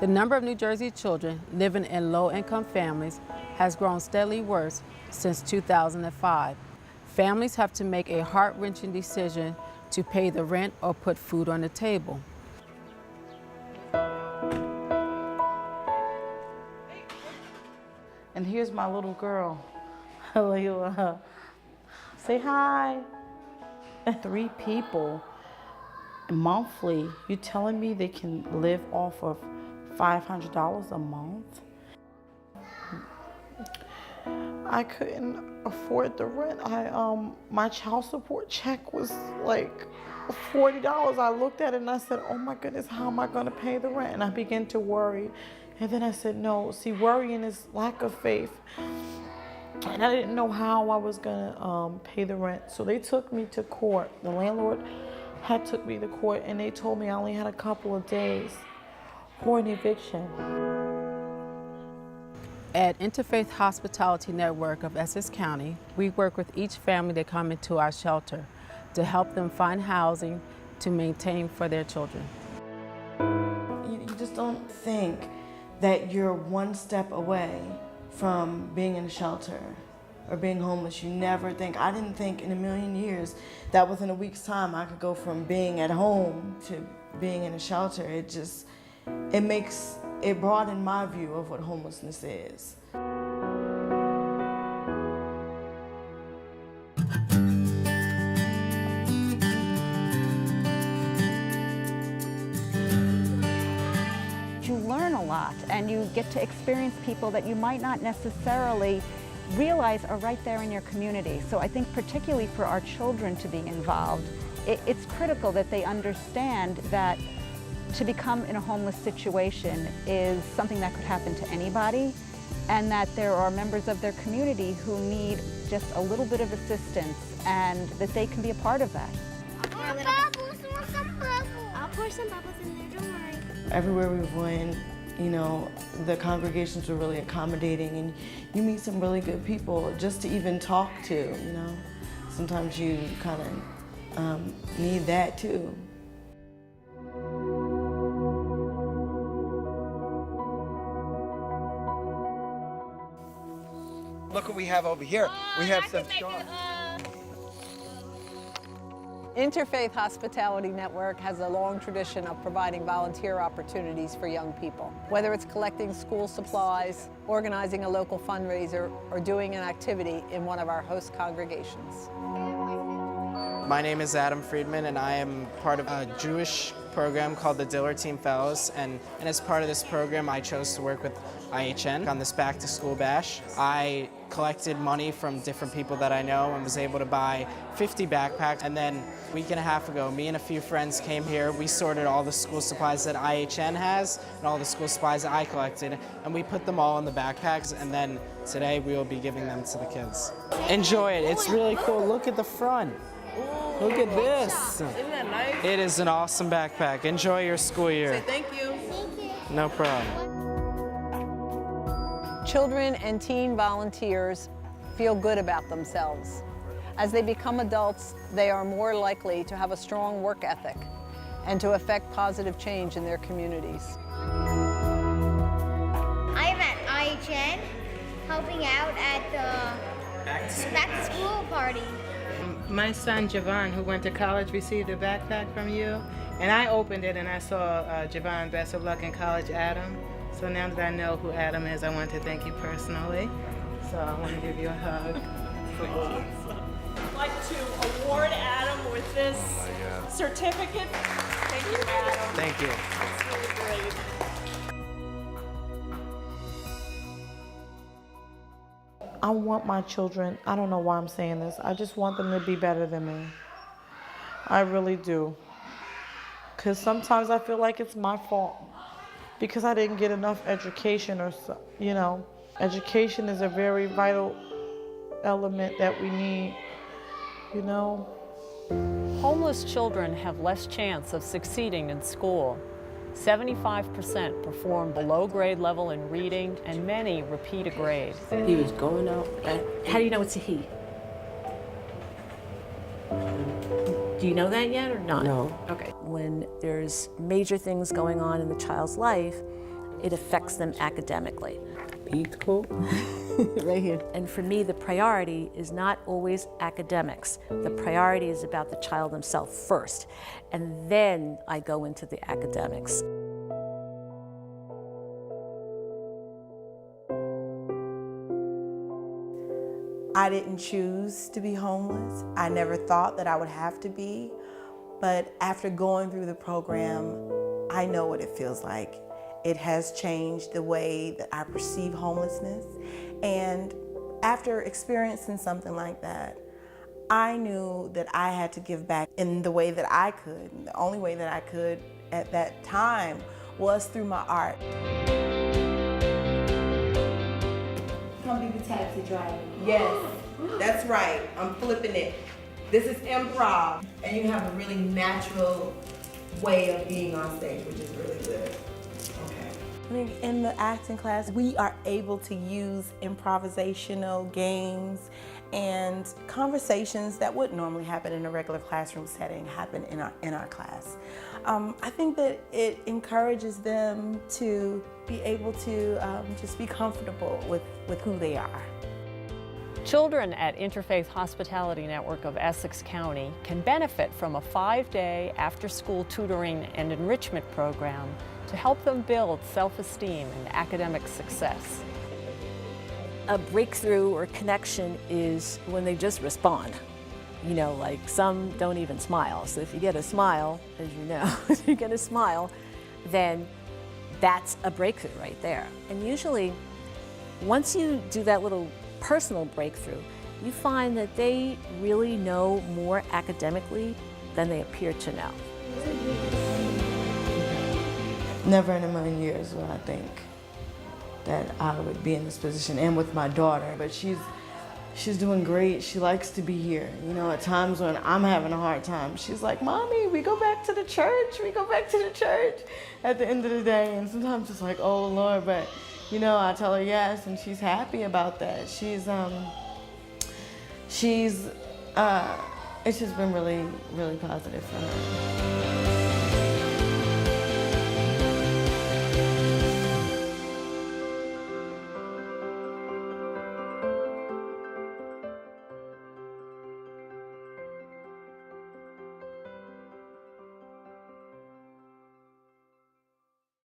The number of New Jersey children living in low-income families has grown steadily worse since 2005. Families have to make a heart-wrenching decision to pay the rent or put food on the table. And here's my little girl, Layla. Say hi. 3 people monthly, you telling me they can live off of $500 a month? I couldn't afford the rent. My child support check was like $40. I looked at it and I said, oh my goodness, how am I gonna pay the rent? And I began to worry. And then I said, no, see, worrying is lack of faith. And I didn't know how I was gonna pay the rent. So they took me to court. The landlord had took me to court and they told me I only had a couple of days for an eviction. At Interfaith Hospitality Network of Essex County, we work with each family that come into our shelter to help them find housing to maintain for their children. You just don't think that you're one step away from being in a shelter or being homeless. You never think, I didn't think in a million years that within a week's time I could go from being at home to being in a shelter. It broadened my view of what homelessness is. You learn a lot and you get to experience people that you might not necessarily realize are right there in your community. So I think particularly for our children to be involved, it's critical that they understand that to become in a homeless situation is something that could happen to anybody, and that there are members of their community who need just a little bit of assistance and that they can be a part of that. I'll pour some bubbles in there, don't worry. Everywhere we went, you know, the congregations were really accommodating and you meet some really good people just to even talk to, you know. Sometimes you kind of need that too. Look what we have over here. We have some Interfaith Hospitality Network has a long tradition of providing volunteer opportunities for young people, whether it's collecting school supplies, organizing a local fundraiser, or doing an activity in one of our host congregations. My name is Adam Friedman and I am part of a Jewish program called the Diller Team Fellows, and as part of this program I chose to work with IHN on this back to school bash. I collected money from different people that I know and was able to buy 50 backpacks, and then a week and a half ago me and a few friends came here. We sorted all the school supplies that IHN has and all the school supplies that I collected, and we put them all in the backpacks, and then today we will be giving them to the kids. Enjoy it, it's really cool. Look at the front. Look at this. Isn't that nice? It is an awesome backpack. Enjoy your school year. Say thank you. Thank you. No problem. Children and teen volunteers feel good about themselves. As they become adults, they are more likely to have a strong work ethic and to affect positive change in their communities. I'm at IHN helping out at the back to school party. My son Javon, who went to college, received a backpack from you, and I opened it and I saw Javon, best of luck in college, Adam. So now that I know who Adam is, I want to thank you personally. So I want to give you a hug. I'd like to award Adam with this certificate. Thank you, Adam. Thank you. It's really great. I want my children, I don't know why I'm saying this, I just want them to be better than me. I really do. Because sometimes I feel like it's my fault because I didn't get enough education or, you know. Education is a very vital element that we need, you know. Homeless children have less chance of succeeding in school. 75% perform below grade level in reading, and many repeat a grade. He was going out. How do you know it's a he? Do you know that yet or not? No. Okay. When there's major things going on in the child's life, it affects them academically. Beautiful. Right here. And for me, the priority is not always academics. The priority is about the child himself first, and then I go into the academics. I didn't choose to be homeless. I never thought that I would have to be, but after going through the program, I know what it feels like. It has changed the way that I perceive homelessness, and after experiencing something like that, I knew that I had to give back in the way that I could. And the only way that I could at that time was through my art. Come be the taxi driver. Yes, that's right. I'm flipping it. This is improv. And you have a really natural way of being on stage, which is really good. Okay. I mean, in the acting class, we are able to use improvisational games and conversations that would normally happen in a regular classroom setting happen in our class. I think that it encourages them to be able to just be comfortable with who they are. Children at Interfaith Hospitality Network of Essex County can benefit from a 5-day after-school tutoring and enrichment program to help them build self-esteem and academic success. A breakthrough or connection is when they just respond. You know, like some don't even smile. So if you get a smile, as you know, if you get a smile, then that's a breakthrough right there. And usually, once you do that little personal breakthrough, you find that they really know more academically than they appear to know. Never in a million years would I think that I would be in this position, and with my daughter, but she's doing great. She likes to be here. You know, at times when I'm having a hard time, she's like, "Mommy, we go back to the church. We go back to the church." At the end of the day, and sometimes it's like, "Oh Lord," but you know, I tell her yes, and she's happy about that. It's just been really, really positive for her.